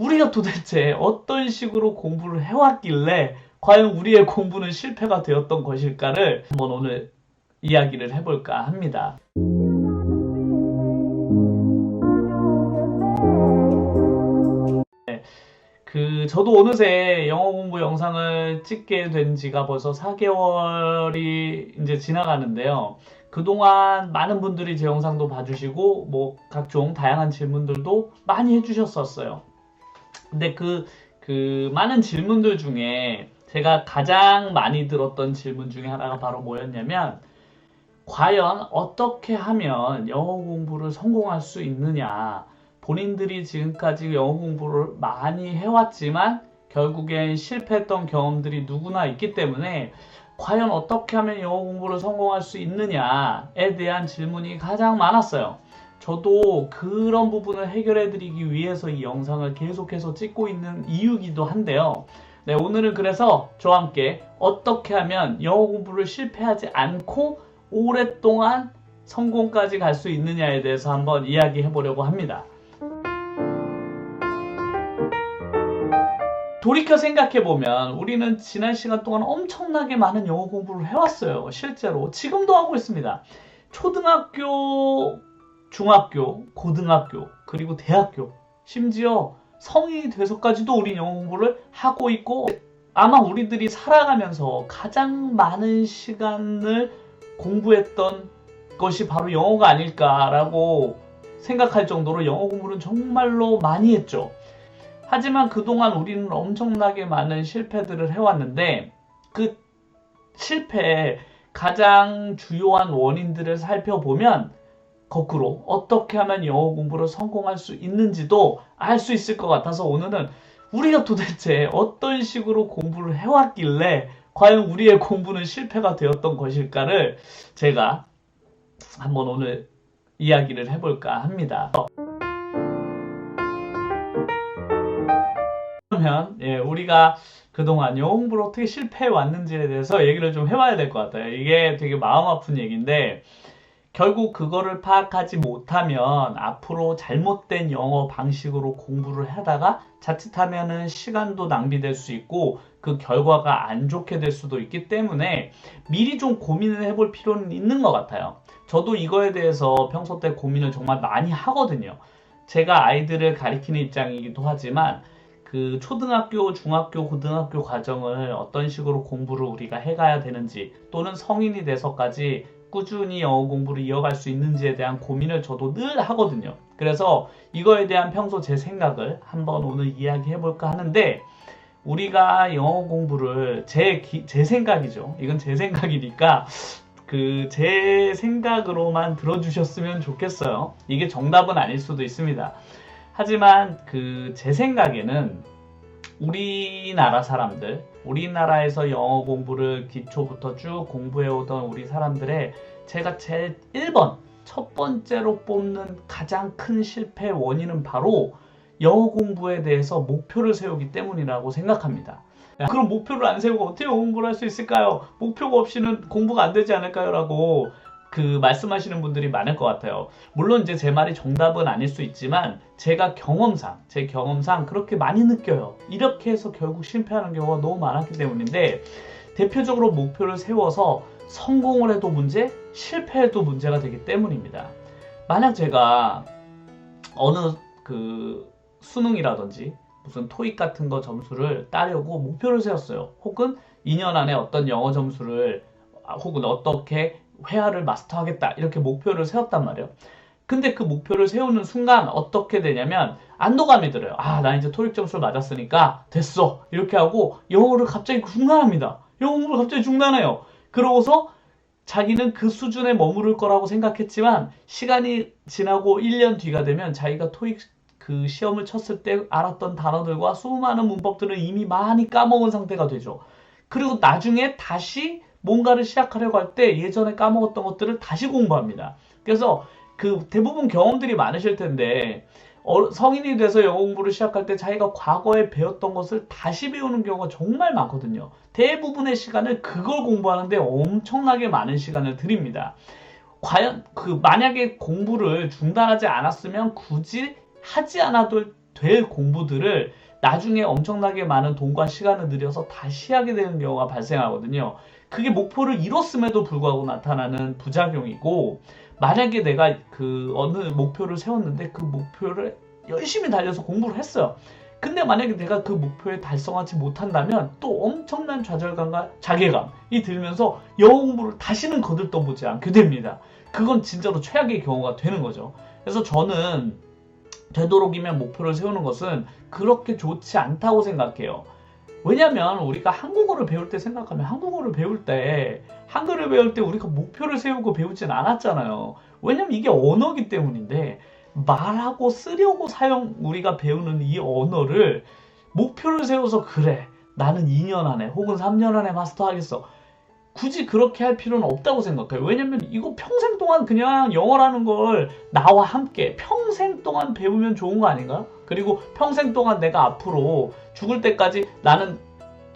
우리가 도대체 어떤 식으로 공부를 해왔길래 과연 우리의 공부는 실패가 되었던 것일까를 한번 오늘 이야기를 해볼까 합니다. 저도 어느새 영어 공부 영상을 찍게 된 지가 벌써 4개월이 이제 지나가는데요. 그동안 많은 분들이 제 영상도 봐주시고, 각종 다양한 질문들도 많이 해주셨었어요. 근데 그 많은 질문들 중에 제가 가장 많이 들었던 질문 중에 하나가 바로 뭐였냐면, 과연 어떻게 하면 영어 공부를 성공할 수 있느냐. 본인들이 지금까지 영어 공부를 많이 해왔지만 결국엔 실패했던 경험들이 누구나 있기 때문에 과연 어떻게 하면 영어 공부를 성공할 수 있느냐에 대한 질문이 가장 많았어요. 저도 그런 부분을 해결해 드리기 위해서 이 영상을 계속해서 찍고 있는 이유이기도 한데요. 네, 오늘은 그래서 저와 함께 어떻게 하면 영어 공부를 실패하지 않고 오랫동안 성공까지 갈 수 있느냐에 대해서 한번 이야기해 보려고 합니다. 돌이켜 생각해보면 우리는 지난 시간 동안 엄청나게 많은 영어 공부를 해왔어요. 실제로 지금도 하고 있습니다. 초등학교, 중학교, 고등학교, 그리고 대학교, 심지어 성인이 돼서까지도 우리 영어 공부를 하고 있고, 아마 우리들이 살아가면서 가장 많은 시간을 공부했던 것이 바로 영어가 아닐까라고 생각할 정도로 영어 공부는 정말로 많이 했죠. 하지만 그동안 우리는 엄청나게 많은 실패들을 해왔는데, 그 실패의 가장 주요한 원인들을 살펴보면 거꾸로 어떻게 하면 영어 공부를 성공할 수 있는지도 알 수 있을 것 같아서 오늘은 우리가 도대체 어떤 식으로 공부를 해왔길래 과연 우리의 공부는 실패가 되었던 것일까를 제가 한번 오늘 이야기를 해볼까 합니다. 그러면 우리가 그동안 영어 공부를 어떻게 실패해 왔는지에 대해서 얘기를 좀 해봐야 될 것 같아요. 이게 되게 마음 아픈 얘기인데, 결국 그거를 파악하지 못하면 앞으로 잘못된 영어 방식으로 공부를 하다가 자칫하면은 시간도 낭비될 수 있고 그 결과가 안 좋게 될 수도 있기 때문에 미리 좀 고민을 해볼 필요는 있는 것 같아요. 저도 이거에 대해서 평소 때 고민을 정말 많이 하거든요. 제가 아이들을 가리키는 입장이기도 하지만 그 초등학교, 중학교, 고등학교 과정을 어떤 식으로 공부를 우리가 해가야 되는지, 또는 성인이 돼서까지 꾸준히 영어 공부를 이어갈 수 있는지에 대한 고민을 저도 늘 하거든요. 그래서 이거에 대한 평소 제 생각을 한번 오늘 이야기해 볼까 하는데, 우리가 영어 공부를 제 생각이죠. 이건 제 생각이니까 제 생각으로만 들어주셨으면 좋겠어요. 이게 정답은 아닐 수도 있습니다. 하지만 제 생각에는 우리나라 사람들, 우리나라에서 영어 공부를 기초부터 쭉 공부해오던 우리 사람들의 제가 제일 1번, 첫 번째로 뽑는 가장 큰 실패 원인은 바로 영어 공부에 대해서 목표를 세우기 때문이라고 생각합니다. 그럼 목표를 안 세우고 어떻게 영어 공부를 할 수 있을까요? 목표가 없이는 공부가 안 되지 않을까요? 라고 말씀하시는 분들이 많을 것 같아요. 물론 이제 제 말이 정답은 아닐 수 있지만 제 경험상 그렇게 많이 느껴요. 이렇게 해서 결국 실패하는 경우가 너무 많았기 때문인데, 대표적으로 목표를 세워서 성공을 해도 문제, 실패해도 문제가 되기 때문입니다. 만약 제가 어느 수능이라든지 무슨 토익 같은 거 점수를 따려고 목표를 세웠어요. 혹은 2년 안에 어떤 영어 점수를, 혹은 어떻게 회화를 마스터하겠다, 이렇게 목표를 세웠단 말이에요. 근데 그 목표를 세우는 순간 어떻게 되냐면 안도감이 들어요. 나 이제 토익 점수를 맞았으니까 됐어, 이렇게 하고 영어를 갑자기 중단합니다. 영어 공부를 갑자기 중단해요. 그러고서 자기는 그 수준에 머무를 거라고 생각했지만 시간이 지나고 1년 뒤가 되면 자기가 토익 시험을 쳤을 때 알았던 단어들과 수많은 문법들을 이미 많이 까먹은 상태가 되죠. 그리고 나중에 다시 뭔가를 시작하려고 할 때 예전에 까먹었던 것들을 다시 공부합니다. 그래서 대부분 경험들이 많으실 텐데, 성인이 돼서 영어 공부를 시작할 때 자기가 과거에 배웠던 것을 다시 배우는 경우가 정말 많거든요. 대부분의 시간을 그걸 공부하는데 엄청나게 많은 시간을 들입니다. 과연 만약에 공부를 중단하지 않았으면 굳이 하지 않아도 될 공부들을 나중에 엄청나게 많은 돈과 시간을 들여서 다시 하게 되는 경우가 발생하거든요. 그게 목표를 이뤘음에도 불구하고 나타나는 부작용이고, 만약에 내가 그 어느 목표를 세웠는데 그 목표를 열심히 달려서 공부를 했어요. 근데 만약에 내가 그 목표에 달성하지 못한다면 또 엄청난 좌절감과 자괴감이 들면서 영어 공부를 다시는 거들떠보지 않게 됩니다. 그건 진짜로 최악의 경우가 되는 거죠. 그래서 저는 되도록이면 목표를 세우는 것은 그렇게 좋지 않다고 생각해요. 왜냐면 우리가 한국어를 배울 때 생각하면 한국어를 배울 때 한글을 배울 때 우리가 목표를 세우고 배우진 않았잖아요. 왜냐면 이게 언어기 때문인데 말하고 쓰려고 우리가 배우는 이 언어를 목표를 세워서 그래 나는 2년 안에 혹은 3년 안에 마스터하겠어. 굳이 그렇게 할 필요는 없다고 생각해요. 왜냐면 이거 평생 동안 그냥 영어라는 걸 나와 함께 평생 동안 배우면 좋은 거 아닌가? 그리고 평생 동안 내가 앞으로 죽을 때까지 나는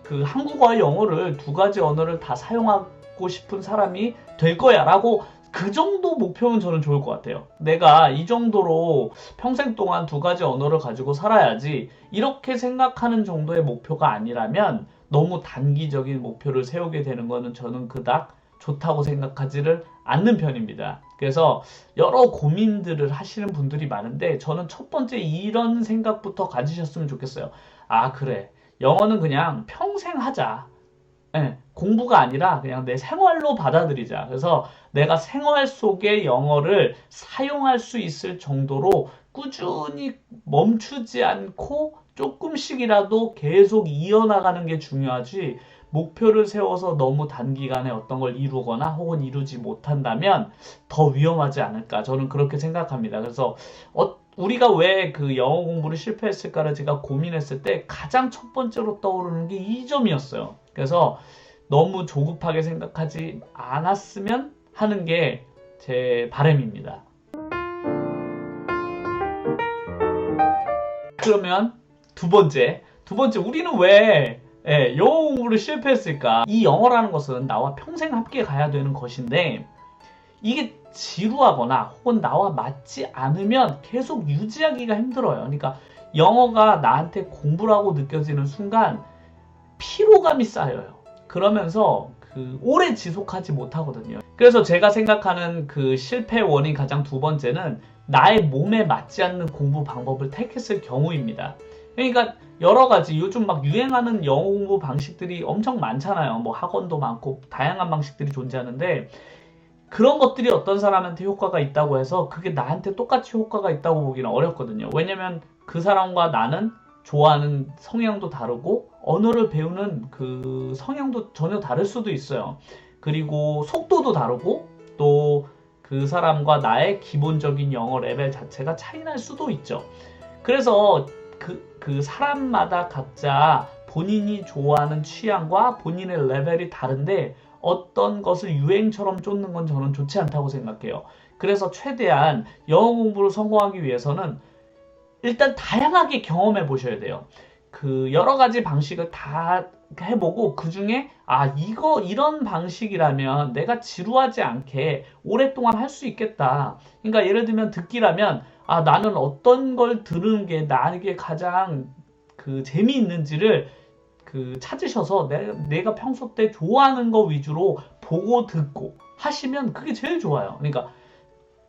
그 한국어와 영어를 두 가지 언어를 다 사용하고 싶은 사람이 될 거야 라고 그 정도 목표는 저는 좋을 것 같아요. 내가 이 정도로 평생 동안 두 가지 언어를 가지고 살아야지 이렇게 생각하는 정도의 목표가 아니라면 너무 단기적인 목표를 세우게 되는 거는 저는 그닥 좋다고 생각하지를 않는 편입니다. 그래서 여러 고민들을 하시는 분들이 많은데 저는 첫 번째 이런 생각부터 가지셨으면 좋겠어요. 아, 그래. 영어는 그냥 평생 하자. 네, 공부가 아니라 그냥 내 생활로 받아들이자. 그래서 내가 생활 속에 영어를 사용할 수 있을 정도로 꾸준히 멈추지 않고 조금씩이라도 계속 이어나가는 게 중요하지, 목표를 세워서 너무 단기간에 어떤 걸 이루거나 혹은 이루지 못한다면 더 위험하지 않을까. 저는 그렇게 생각합니다. 그래서 우리가 왜 그 영어 공부를 실패했을까를 제가 고민했을 때 가장 첫 번째로 떠오르는 게 이 점이었어요. 그래서 너무 조급하게 생각하지 않았으면 하는 게 제 바람입니다. 그러면 두 번째, 우리는 왜 영어 공부를 실패했을까? 이 영어라는 것은 나와 평생 함께 가야 되는 것인데 이게 지루하거나 혹은 나와 맞지 않으면 계속 유지하기가 힘들어요. 그러니까 영어가 나한테 공부라고 느껴지는 순간 피로감이 쌓여요. 그러면서 오래 지속하지 못하거든요. 그래서 제가 생각하는 그 실패 원인 가장 두 번째는 나의 몸에 맞지 않는 공부 방법을 택했을 경우입니다. 그러니까 여러 가지 요즘 막 유행하는 영어 공부 방식들이 엄청 많잖아요. 뭐 학원도 많고 다양한 방식들이 존재하는데 그런 것들이 어떤 사람한테 효과가 있다고 해서 그게 나한테 똑같이 효과가 있다고 보기는 어렵거든요. 왜냐면 그 사람과 나는 좋아하는 성향도 다르고 언어를 배우는 그 성향도 전혀 다를 수도 있어요. 그리고 속도도 다르고 또 그 사람과 나의 기본적인 영어 레벨 자체가 차이 날 수도 있죠. 그래서 그 사람마다 각자 본인이 좋아하는 취향과 본인의 레벨이 다른데 어떤 것을 유행처럼 쫓는 건 저는 좋지 않다고 생각해요. 그래서 최대한 영어 공부를 성공하기 위해서는 일단 다양하게 경험해 보셔야 돼요. 그 여러 가지 방식을 다 해보고 그 중에 이런 방식이라면 내가 지루하지 않게 오랫동안 할 수 있겠다. 그러니까 예를 들면 듣기라면 나는 어떤 걸 들은 게 나에게 가장 재미있는지를 찾으셔서 내가 평소 때 좋아하는 거 위주로 보고 듣고 하시면 그게 제일 좋아요. 그러니까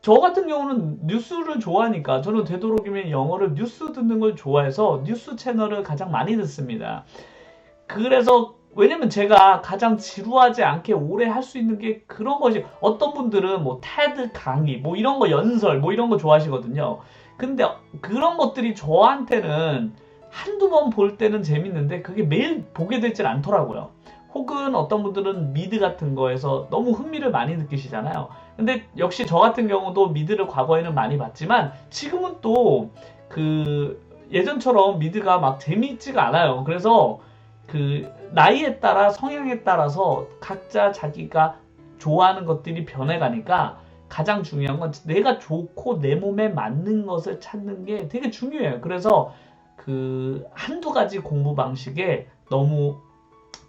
저 같은 경우는 뉴스를 좋아하니까 저는 되도록이면 영어를 뉴스 듣는 걸 좋아해서 뉴스 채널을 가장 많이 듣습니다. 그래서 왜냐면 제가 가장 지루하지 않게 오래 할 수 있는 게 그런 것이, 어떤 분들은 뭐 테드 강의 뭐 이런 거 연설 뭐 이런 거 좋아하시거든요. 근데 그런 것들이 저한테는 한두 번 볼 때는 재밌는데 그게 매일 보게 되질 않더라고요. 혹은 어떤 분들은 미드 같은 거에서 너무 흥미를 많이 느끼시잖아요. 근데 역시 저 같은 경우도 미드를 과거에는 많이 봤지만 지금은 또 예전처럼 미드가 막 재미있지가 않아요. 그래서 나이에 따라 성향에 따라서 각자 자기가 좋아하는 것들이 변해가니까 가장 중요한 건 내가 좋고 내 몸에 맞는 것을 찾는 게 되게 중요해요. 그래서 한두 가지 공부 방식에 너무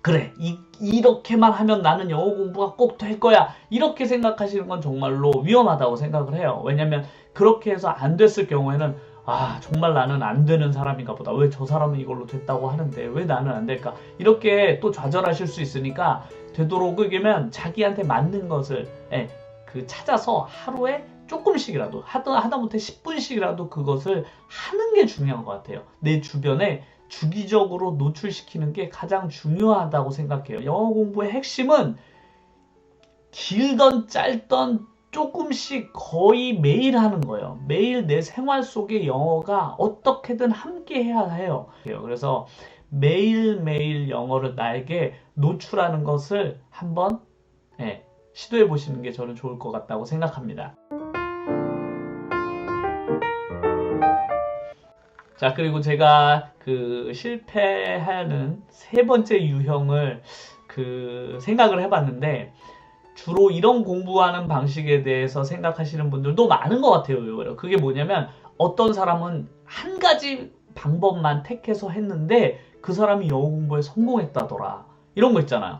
그래 이렇게만 하면 나는 영어 공부가 꼭 될 거야 이렇게 생각하시는 건 정말로 위험하다고 생각을 해요. 왜냐면 그렇게 해서 안 됐을 경우에는 아, 정말 나는 안 되는 사람인가 보다. 왜 저 사람은 이걸로 됐다고 하는데 왜 나는 안 될까? 이렇게 또 좌절하실 수 있으니까 되도록이면 자기한테 맞는 것을 찾아서 하루에 조금씩이라도 하다못해 10분씩이라도 그것을 하는 게 중요한 것 같아요. 내 주변에 주기적으로 노출시키는 게 가장 중요하다고 생각해요. 영어 공부의 핵심은 길던 짧던 조금씩 거의 매일 하는 거예요. 매일 내 생활 속에 영어가 어떻게든 함께 해야 해요. 그래서 매일매일 영어를 나에게 노출하는 것을 한번 시도해 보시는 게 저는 좋을 것 같다고 생각합니다. 자, 그리고 제가 그 실패하는 세 번째 유형을 생각을 해봤는데, 주로 이런 공부하는 방식에 대해서 생각하시는 분들도 많은 것 같아요. 그게 뭐냐면 어떤 사람은 한 가지 방법만 택해서 했는데 그 사람이 영어 공부에 성공했다더라. 이런 거 있잖아요.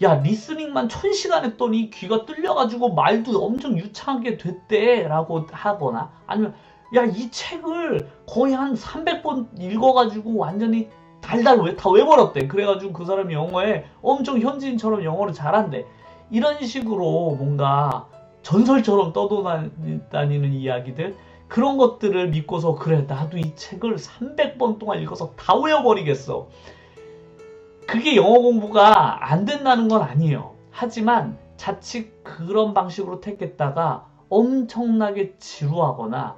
야, 리스닝만 1000시간 했더니 귀가 뚫려가지고 말도 엄청 유창하게 됐대 라고 하거나, 아니면 야, 이 책을 거의 한 300번 읽어가지고 완전히 달달 다 외워버렸대. 그래가지고 그 사람이 영어에 엄청 현지인처럼 영어를 잘한대. 이런 식으로 뭔가 전설처럼 떠돌아다니는 이야기들, 그런 것들을 믿고서 그래, 나도 이 책을 300번 동안 읽어서 다 외워버리겠어. 그게 영어 공부가 안 된다는 건 아니에요. 하지만 자칫 그런 방식으로 택했다가 엄청나게 지루하거나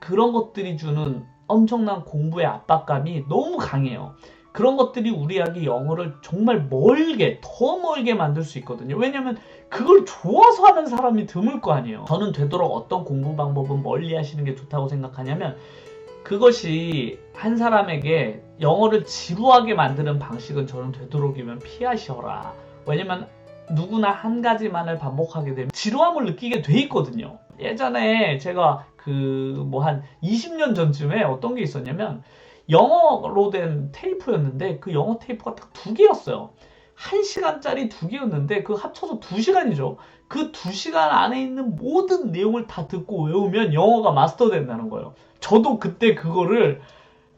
그런 것들이 주는 엄청난 공부의 압박감이 너무 강해요. 그런 것들이 우리에게 영어를 정말 더 멀게 만들 수 있거든요. 왜냐면 그걸 좋아서 하는 사람이 드물 거 아니에요. 저는 되도록 어떤 공부 방법은 멀리 하시는 게 좋다고 생각하냐면, 그것이 한 사람에게 영어를 지루하게 만드는 방식은 저는 되도록이면 피하셔라. 왜냐면 누구나 한 가지만을 반복하게 되면 지루함을 느끼게 돼 있거든요. 예전에 제가 한 20년 전쯤에 어떤 게 있었냐면, 영어로 된 테이프였는데 그 영어 테이프가 딱 2개였어요. 1시간짜리 2개였는데 그 합쳐서 2시간이죠. 그 2시간 안에 있는 모든 내용을 다 듣고 외우면 영어가 마스터 된다는 거예요. 저도 그때 그거를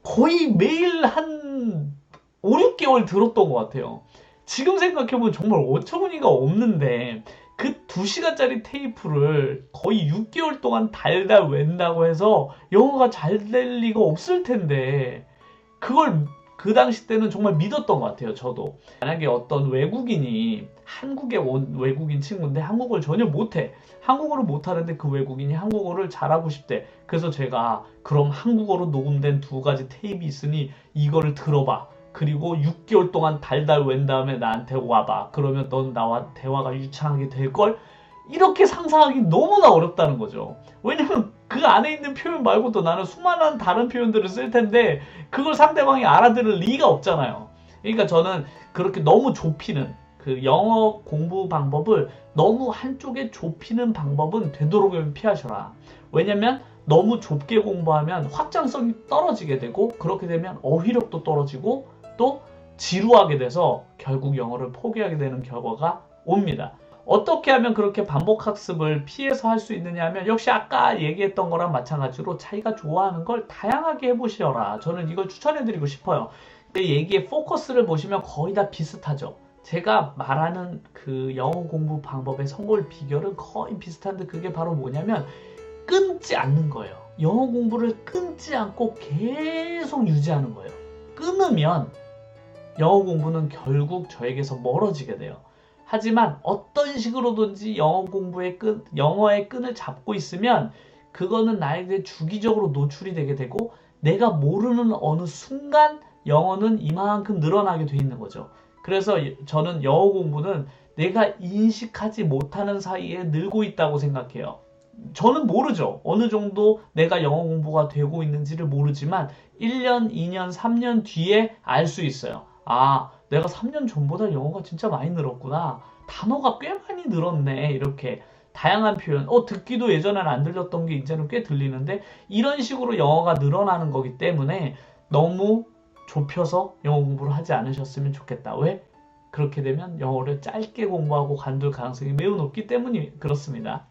거의 매일 한 5, 6개월 들었던 것 같아요. 지금 생각해보면 정말 어처구니가 없는데, 그 2시간짜리 테이프를 거의 6개월 동안 달달 웬다고 해서 영어가 잘 될 리가 없을 텐데, 그걸 그 당시 때는 정말 믿었던 것 같아요. 저도. 만약에 어떤 외국인이 한국에 온 외국인 친구인데 한국어를 전혀 못해. 한국어를 못하는데 그 외국인이 한국어를 잘하고 싶대. 그래서 제가 그럼 한국어로 녹음된 2가지 테이프 있으니 이거를 들어봐. 그리고 6개월 동안 달달 웬 다음에 나한테 와봐. 그러면 넌 나와 대화가 유창하게 될걸? 이렇게 상상하기 너무나 어렵다는 거죠. 왜냐면 그 안에 있는 표현 말고도 나는 수많은 다른 표현들을 쓸 텐데 그걸 상대방이 알아들을 리가 없잖아요. 그러니까 저는 그렇게 너무 좁히는 영어 공부 방법을, 너무 한쪽에 좁히는 방법은 되도록이면 피하셔라. 왜냐면 너무 좁게 공부하면 확장성이 떨어지게 되고, 그렇게 되면 어휘력도 떨어지고 또 지루하게 돼서 결국 영어를 포기하게 되는 결과가 옵니다. 어떻게 하면 그렇게 반복 학습을 피해서 할 수 있느냐 하면, 역시 아까 얘기했던 거랑 마찬가지로 자기가 좋아하는 걸 다양하게 해보시라. 저는 이걸 추천해드리고 싶어요. 내 얘기의 포커스를 보시면 거의 다 비슷하죠. 제가 말하는 영어 공부 방법의 성공 비결은 거의 비슷한데, 그게 바로 뭐냐면 끊지 않는 거예요. 영어 공부를 끊지 않고 계속 유지하는 거예요. 끊으면 영어 공부는 결국 저에게서 멀어지게 돼요. 하지만 어떤 식으로든지 영어의 끈을 잡고 있으면 그거는 나에게 주기적으로 노출이 되게 되고, 내가 모르는 어느 순간 영어는 이만큼 늘어나게 돼 있는 거죠. 그래서 저는 영어 공부는 내가 인식하지 못하는 사이에 늘고 있다고 생각해요. 저는 모르죠. 어느 정도 내가 영어 공부가 되고 있는지를 모르지만 1년, 2년, 3년 뒤에 알 수 있어요. 아, 내가 3년 전보다 영어가 진짜 많이 늘었구나. 단어가 꽤 많이 늘었네. 이렇게 다양한 표현. 듣기도 예전엔 안 들렸던 게 이제는 꽤 들리는데, 이런 식으로 영어가 늘어나는 거기 때문에 너무 좁혀서 영어 공부를 하지 않으셨으면 좋겠다. 왜? 그렇게 되면 영어를 짧게 공부하고 관둘 가능성이 매우 높기 때문이 그렇습니다.